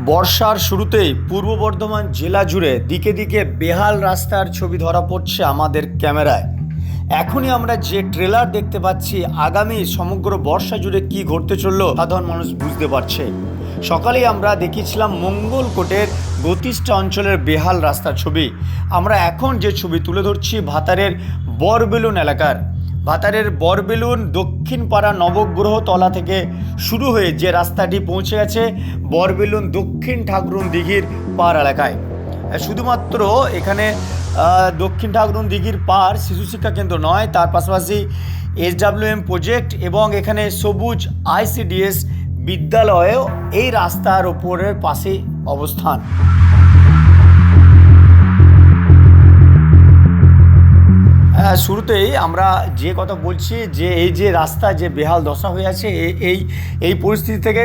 বর্ষার শুরুতেই পূর্ব বর্ধমান জেলা জুড়ে দিকে দিকে বেহাল রাস্তার ছবি ধরা পড়ছে আমাদের ক্যামেরায়। এখনই আমরা যে ট্রেলার দেখতে পাচ্ছি, আগামী সমগ্র বর্ষা জুড়ে কি ঘটতে চললো সাধারণ মানুষ বুঝতে পারছে। সকালেই আমরা দেখিয়েছিলাম মঙ্গলকোটের গতিষ্ঠা অঞ্চলের বেহাল রাস্তার ছবি। আমরা এখন যে ছবি তুলে ধরছি ভাতারের বরবেলুন এলাকার। ভাতারের বরবেলুন দক্ষিণ পাড়া নবগ্রহ তলা থেকে শুরু হয়ে যে রাস্তাটি পৌঁছে গেছে বরবেলুন দক্ষিণ ঠাকুরুন দিঘির পাড় এলাকায়। শুধুমাত্র এখানে দক্ষিণ ঠাকুরুন দিঘির পাড় শিশু শিক্ষা কেন্দ্র নয়, তার পাশাপাশি SWM প্রজেক্ট এবং এখানে সবুজ ICDS বিদ্যালয়েও এই রাস্তার ওপরের পাশে অবস্থান। শুরুতেই আমরা যে কথা বলছি যে এই যে রাস্তা যে বেহাল দশা হয়ে আছে, এই পরিস্থিতি থেকে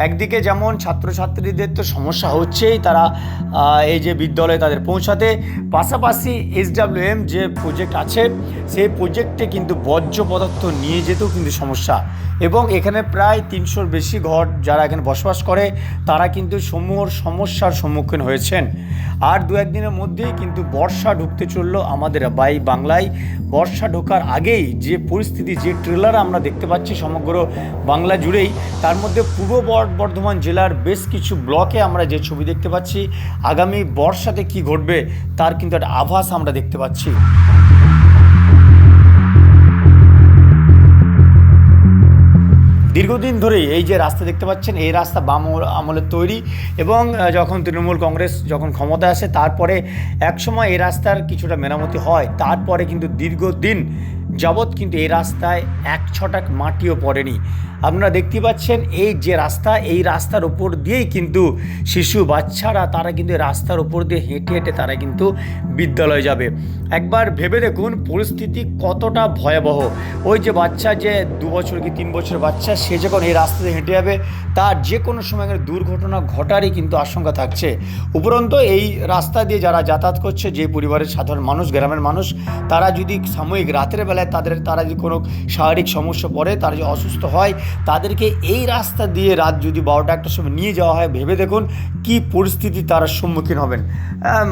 একদিকে যেমন ছাত্রছাত্রীদের তো সমস্যা হচ্ছেই, তারা এই যে বিদ্যালয়ে তাদের পৌঁছাতে, পাশাপাশি SWM যে প্রজেক্ট আছে সেই প্রজেক্টে কিন্তু বর্জ্য পদার্থ নিয়ে যেতেও কিন্তু সমস্যা। এবং এখানে প্রায় 300-র বেশি ঘর যারা এখানে বসবাস করে তারা কিন্তু সমূহ সমস্যার সম্মুখীন হয়েছেন। আর দু একদিনের মধ্যেই কিন্তু বর্ষা ঢুকতে চললো আমাদের বাংলায়। বর্ষা ঢোকার আগেই যে পরিস্থিতি, যে ট্রেলার আমরা দেখতে পাচ্ছি সমগ্র বাংলা জুড়েই, তার মধ্যে পূর্ব বর্ধমান জেলার বেশ কিছু ব্লকে আমরা যে ছবি দেখতে পাচ্ছি, আগামী বর্ষাতে কি ঘটবে তার কিন্তু একটা আভাস আমরা দেখতে পাচ্ছি। দীর্ঘদিন ধরেই এই যে রাস্তা দেখতে পাচ্ছেন, এই রাস্তা বাম আমলের তৈরি এবং যখন তৃণমূল কংগ্রেস যখন ক্ষমতায় আসে তারপরে একসময় এই রাস্তার কিছুটা মেরামতি হয়, তারপরে কিন্তু দীর্ঘদিন যাবৎ কিন্তু এই রাস্তায় এক ছটাক মাটিও পড়েনি। আপনারা দেখতে পাচ্ছেন এই যে রাস্তা, এই রাস্তার ওপর দিয়েই কিন্তু শিশু বাচ্চারা তারা কিন্তু রাস্তার ওপর দিয়ে হেঁটে হেঁটে তারা কিন্তু বিদ্যালয়ে যাবে। একবার ভেবে দেখুন পরিস্থিতি কতটা ভয়াবহ। ওই যে বাচ্চা, যে 2 বছর কি 3 বছর বাচ্চা, সে যখন এই রাস্তা দিয়ে হেঁটে যাবে তার যে কোনো সময় দুর্ঘটনা ঘটারই কিন্তু আশঙ্কা থাকছে। উপরন্তু এই রাস্তা দিয়ে যারা যাতায়াত করছে, যে পরিবারের সাধারণ মানুষ, গ্রামের মানুষ, তারা যদি সাময়িক রাতের বেলায় তারা যদি কোনো শারীরিক সমস্যা পড়ে, তারা যদি অসুস্থ হয়, তাদেরকে এই রাস্তা দিয়ে রাত যদি 12টা 1টার সময় নিয়ে যাওয়া হয়, ভেবে দেখুন কি পরিস্থিতি তারা সম্মুখীন হবেন।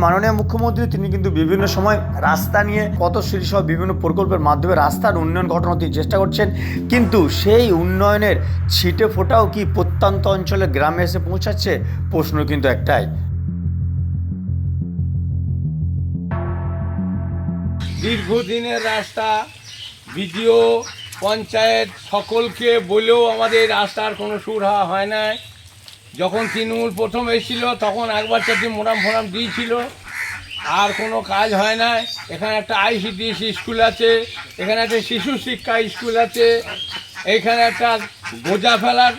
মাননীয় মুখ্যমন্ত্রী তিনি কিন্তু বিভিন্ন সময় রাস্তা নিয়ে পথশ্রী সহ বিভিন্ন প্রকল্পের মাধ্যমে রাস্তার উন্নয়ন ঘটানোর তিনি চেষ্টা করছেন, কিন্তু সেই উন্নয়নের ছিটে ফোটাও কি প্রত্যন্ত অঞ্চলে গ্রামে এসে পৌঁছাচ্ছে? প্রশ্ন কিন্তু একটাই। দীর্ঘদিনের রাস্তা, বিডিও, পঞ্চায়েত সকলকে বলেও আমাদের রাস্তার কোনো সুরাহা হয় না। যখন তৃণমূল প্রথম এসেছিল তখন একবার চারটি মোরাম দিয়েছিল, আর কোনো কাজ হয় না। এখানে একটা ICDS স্কুল আছে, এখানে একটা শিশু শিক্ষা স্কুল আছে, এখানে একটা গোজা ফেলার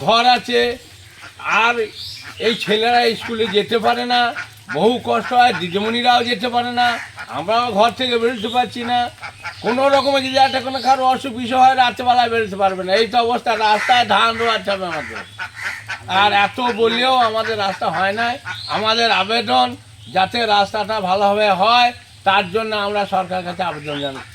ঘর আছে, আর এই ছেলেরা স্কুলে যেতে পারে না, বহু কষ্ট হয়, দিদিমণিরাও যেতে পারে না, আমরাও ঘর থেকে বেরোতে পারছি না। কোনো রকমের যদি একটা কোনো কারো অসুখ বিষয় হয় রাত্রেবেলায় বেরোতে পারবে না, এই তো অবস্থা। রাস্তায় ধান রোয়াতে হবে আমাদের, আর এত বললেও আমাদের রাস্তা হয় না। আমাদের আবেদন যাতে রাস্তাটা ভালোভাবে হয়, তার জন্য আমরা সরকারের কাছে আবেদন জানাই।